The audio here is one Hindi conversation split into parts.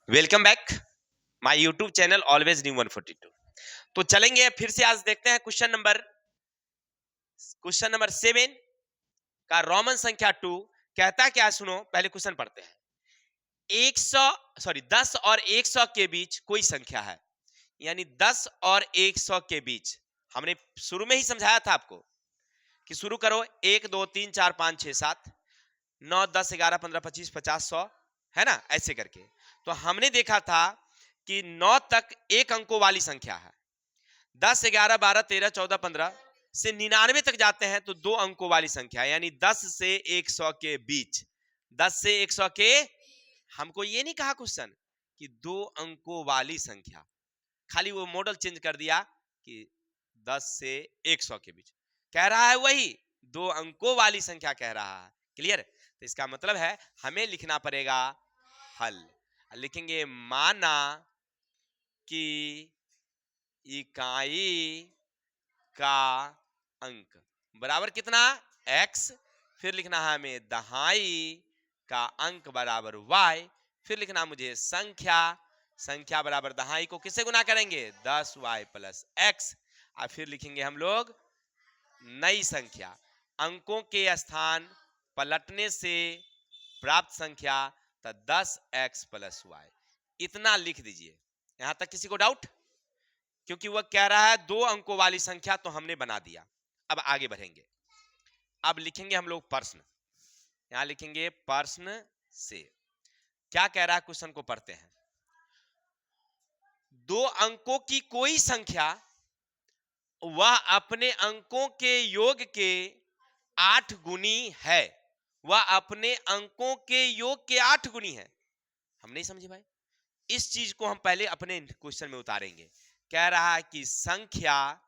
Welcome back my YouTube channel always new 142। तो चलेंगे फिर से, आज देखते हैं क्वेश्चन नंबर 7 का रोमन संख्या 2 कहता क्या है, सुनो पहले क्वेश्चन पढ़ते हैं। 10 और 100 के बीच कोई संख्या है, यानी 10 और 100 के बीच। हमने शुरू में ही समझाया था आपको कि शुरू करो 1 2 3 4 5 6 7 9 10 11 15 25 50 100, है ना, ऐसे करके। तो हमने देखा था कि 9 तक एक अंकों वाली संख्या है, 10 11 12 13 14 15 से 99 तक जाते हैं तो दो अंकों वाली संख्या, यानी 10 से 100 के बीच। 10 से 100 के, हमको ये नहीं कहा क्वेश्चन कि दो अंकों वाली संख्या, खाली वो मॉडल चेंज कर दिया कि 10 से 100 के बीच। कह रहा है वही दो अंकों वाली संख्या कह रहा है। क्लियर? तो इसका मतलब है हमें लिखना पड़ेगा हल। लिखेंगे माना कि इकाई का अंक बराबर कितना, x। फिर लिखना है हमें दहाई का अंक बराबर y। फिर लिखना मुझे संख्या बराबर दहाई को किससे गुना करेंगे, 10y प्लस x। और फिर लिखेंगे हम लोग नई संख्या, अंकों के स्थान पलटने से प्राप्त संख्या, तो 10x प्लस y। इतना लिख दीजिए। यहां तक किसी को डाउट? क्योंकि वह कह रहा है दो अंकों वाली संख्या, तो हमने बना दिया। अब आगे बढ़ेंगे। अब लिखेंगे हम लोग प्रश्न, यहां लिखेंगे प्रश्न से क्या कह रहा है, क्वेश्चन को पढ़ते हैं। दो अंकों की कोई संख्या वह अपने अंकों के योग के 8 गुनी है। वह अपने अंकों के योग के 8 गुनी है। हम नहीं समझे भाई, इस चीज को हम पहले अपने क्वेश्चन में उतारेंगे। कह रहा है कि संख्या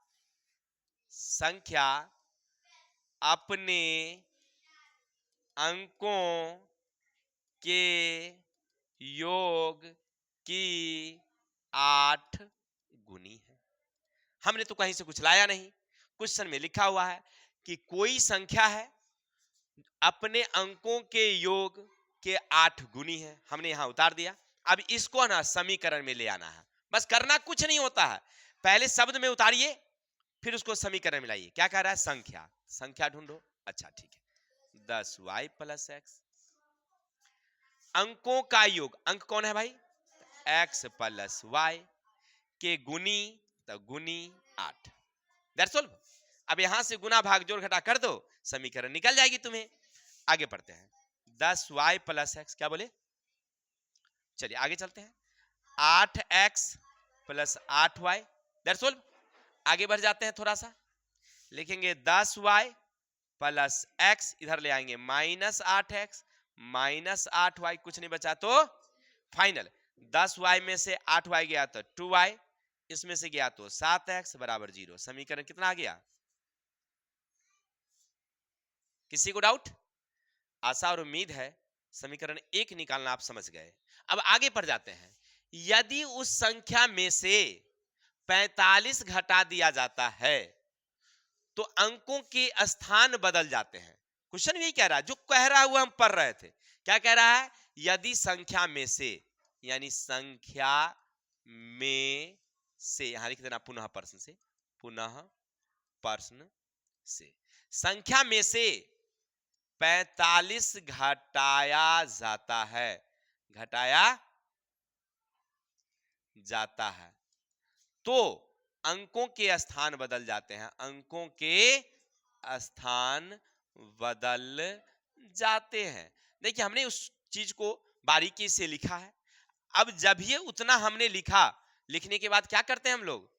अपने अंकों के योग की 8 गुनी है। हमने तो कहीं से कुछ लाया नहीं, क्वेश्चन में लिखा हुआ है कि कोई संख्या है अपने अंकों के योग के 8 गुनी है। हमने यहां उतार दिया। अब इसको ना समीकरण में ले आना है, बस करना कुछ नहीं होता है। पहले शब्द में उतारिए, फिर उसको समीकरण में लाइए। क्या कह रहा है, संख्या ढूंढो। अच्छा ठीक है, 10y प्लस एक्स, अंकों का योग, अंक कौन है भाई, x प्लस वाई के गुनी, तो गुनी 8। That's all. अब यहां से गुना भाग जोड़ घटा कर दो, समीकरण निकल जाएगी तुम्हें। आगे पढ़ते हैं। 10y प्लस एक्स, क्या बोले, चलिए आगे चलते हैं। 8x plus 8y, that's all. आगे बढ़ जाते हैं थोड़ा सा, लिखेंगे 10y प्लस एक्स, इधर ले आएंगे माइनस 8x माइनस 8y, कुछ नहीं बचा तो फाइनल। 10y में से 8y गया तो 2y, इसमें से गया तो 7x बराबर 0। समीकरण कितना आ गया, किसी को डाउट? आशा और उम्मीद है समीकरण 1 निकालना आप समझ गए। अब आगे बढ़ जाते हैं। यदि उस संख्या में से 45 घटा दिया जाता है तो अंकों के स्थान बदल जाते हैं। क्वेश्चन यही कह रहा है, जो कह रहा है वो हम पढ़ रहे थे। क्या कह रहा है, यदि संख्या में से, यानी संख्या में से, यहां लिख देना पुनः प्रश्न से, पुनः प्रश्न से, संख्या में से 45 घटाया जाता है, घटाया जाता है, तो अंकों के स्थान बदल जाते हैं, अंकों के स्थान बदल जाते हैं। देखिए हमने उस चीज को बारीकी से लिखा है। अब जब ये उतना हमने लिखा, लिखने के बाद क्या करते हैं हम लोग,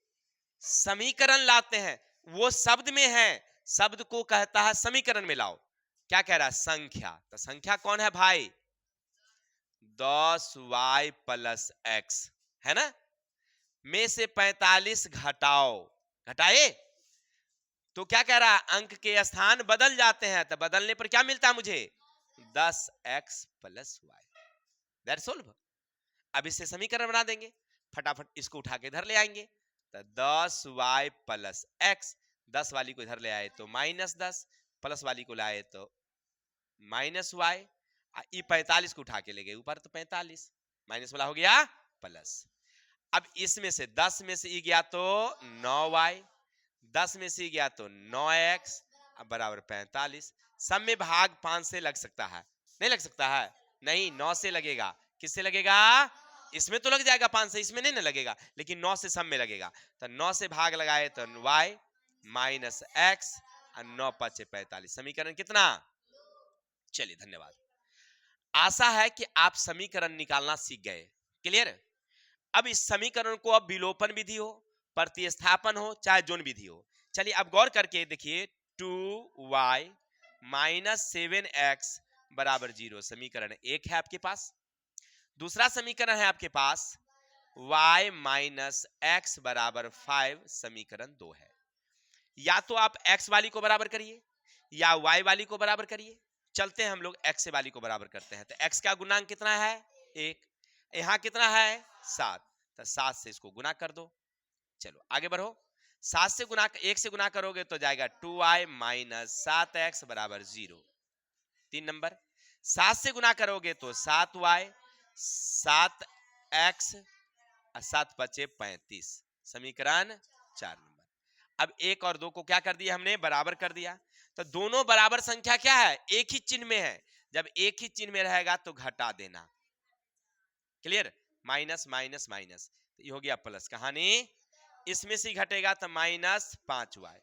समीकरण लाते हैं। वो शब्द में है, शब्द को कहता है समीकरण में लाओ। क्या कह रहा है, संख्या, तो संख्या कौन है भाई, 10y प्लस एक्स, है ना, में से 45 घटाओ, घटाए तो क्या कह रहा है, अंक के स्थान बदल जाते हैं, तो बदलने पर क्या मिलता है मुझे, 10x plus Y. That's all. अब इससे समीकरण बना देंगे, फटाफट इसको उठा के इधर ले आएंगे, तो 10y प्लस एक्स, 10 वाली को इधर ले आए तो माइनस 10, प्लस वाली को लाए तो माइनस वाई, 45 को उठा के ले गए ऊपर तो 45, माइनस वाला हो गया प्लस। अब इसमें से 10 में से ई गया तो 9y, 10 में से ई गया तो 9x, अब बराबर 45। सब में भाग 5 से लग सकता है, नहीं लग सकता है? नहीं, 9 से लगेगा। किससे लगेगा? इसमें तो लग जाएगा 5 से, इसमें नहीं ना लगेगा, लेकिन 9 से सब में लगेगा। तो 9 से भाग लगाए तो y माइनस x और 9 5 45। समीकरण कितना? चलिए धन्यवाद। आशा है कि आप समीकरण निकालना सीख गए। क्लियर? अब इस समीकरण को अब विलोपन विधि हो, प्रतिस्थापन हो, चाहे जोन विधि हो, चलिए अब गौर करके देखिए। 2y माइनस 7x बराबर 0 समीकरण 1 है आपके पास। दूसरा समीकरण है आपके पास y माइनस x बराबर 5 समीकरण 2 है। या तो आप x वाली को बराबर करिए या y वाली को बराबर करिए। चलते हैं हम लोग x वाली को बराबर करते हैं। तो x का गुणांक कितना है? 1। यहां कितना है? 7। तो 7 से इसको गुना कर दो। चलो आगे बढ़ो। 7 से गुना 1 से गुना करोगे तो जाएगा 2y माइनस 7x बराबर 0। 3 नंबर 7 से गुना करोगे तो 7y 7x 7 5 35 समीकरण 4 नंबर। अब 1 और 2 को क्या कर दिया हमने? बराबर कर दिया। तो दोनों बराबर संख्या क्या है? एक ही चिन्ह में है। जब एक ही चिन्ह में रहेगा तो घटा देना। क्लियर? माइनस माइनस माइनस तो ये हो गया प्लस। कहानी इसमें से घटेगा तो माइनस 5y,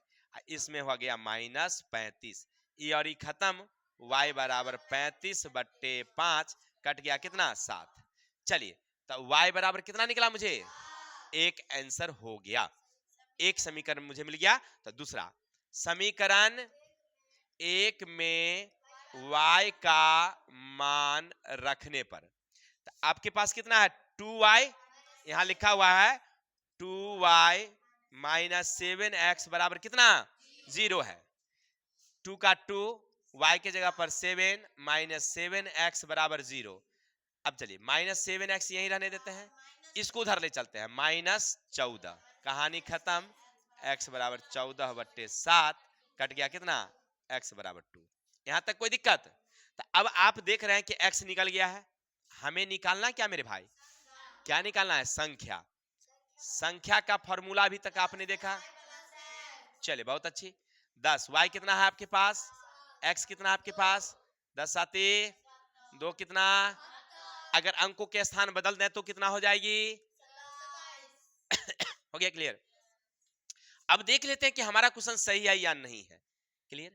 इसमें हो गया माइनस 35। ये और ये खत्म। y बराबर 35/5 कट गया कितना? 7। चलिए तो y बराबर कितना निकला मुझे? एक आंसर हो गया। एक समीकरण मुझे मिल गया। तो दूसरा समीकरण 1 में y का मान रखने पर तो आपके पास कितना है? 2y, यहां लिखा हुआ है 2y माइनस 7x बराबर कितना? 0 है। 2 का 2, y के जगह पर 7 माइनस 7x बराबर 0। अब चलिए माइनस 7x यहीं रहने देते हैं, इसको उधर ले चलते हैं माइनस 14। कहानी खत्म। x बराबर 14/7 कट गया कितना? x बराबर 2। यहां तक कोई दिक्कत? तो अब आप देख रहे हैं कि x निकल गया है। हमें निकालना क्या मेरे भाई? क्या निकालना है? संख्या। संख्या का फॉर्मूला अभी तक आपने देखा। चलिए बहुत अच्छी। 10 y कितना है आपके पास? x कितना है आपके पास? 10 7 2 कितना? अगर अंकों के स्थान बदल दें तो कितना हो जाएगी? हो गया क्लियर? अब देख लेते हैं कि हमारा क्वेश्चन सही है या नहीं है। क्लियर?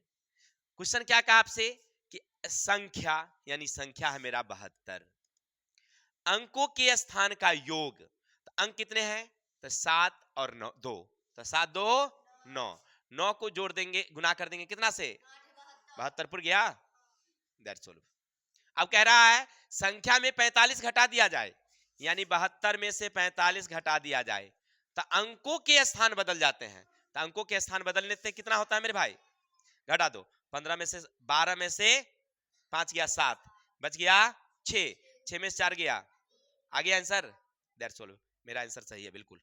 क्वेश्चन क्या कहा आपसे कि संख्या, यानी संख्या है मेरा 72, अंकों के स्थान का योग। तो अंक कितने हैं? तो 7 और 9 2। तो 7 2 9, 9 को जोड़ देंगे, गुना कर देंगे कितना से? 72 पर गया। That's all. अब कह रहा है संख्या में 45 घटा दिया जाए, यानी 72 में से 45 घटा दिया जाए तो अंकों के स्थान बदल जाते हैं। तो अंकों के स्थान बदलने से कितना होता है मेरे भाई? घटा दो। 15 में से 12 में से 5 गया 7, बच गया 6, 6 में से 4 गया, आ गया आंसर। That's all. मेरा आंसर सही है बिल्कुल।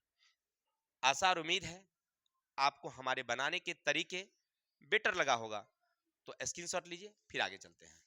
आशा और उम्मीद है आपको हमारे बनाने के तरीके बेटर लगा होगा। तो स्क्रीनशॉट लीजिए, फिर आगे चलते हैं।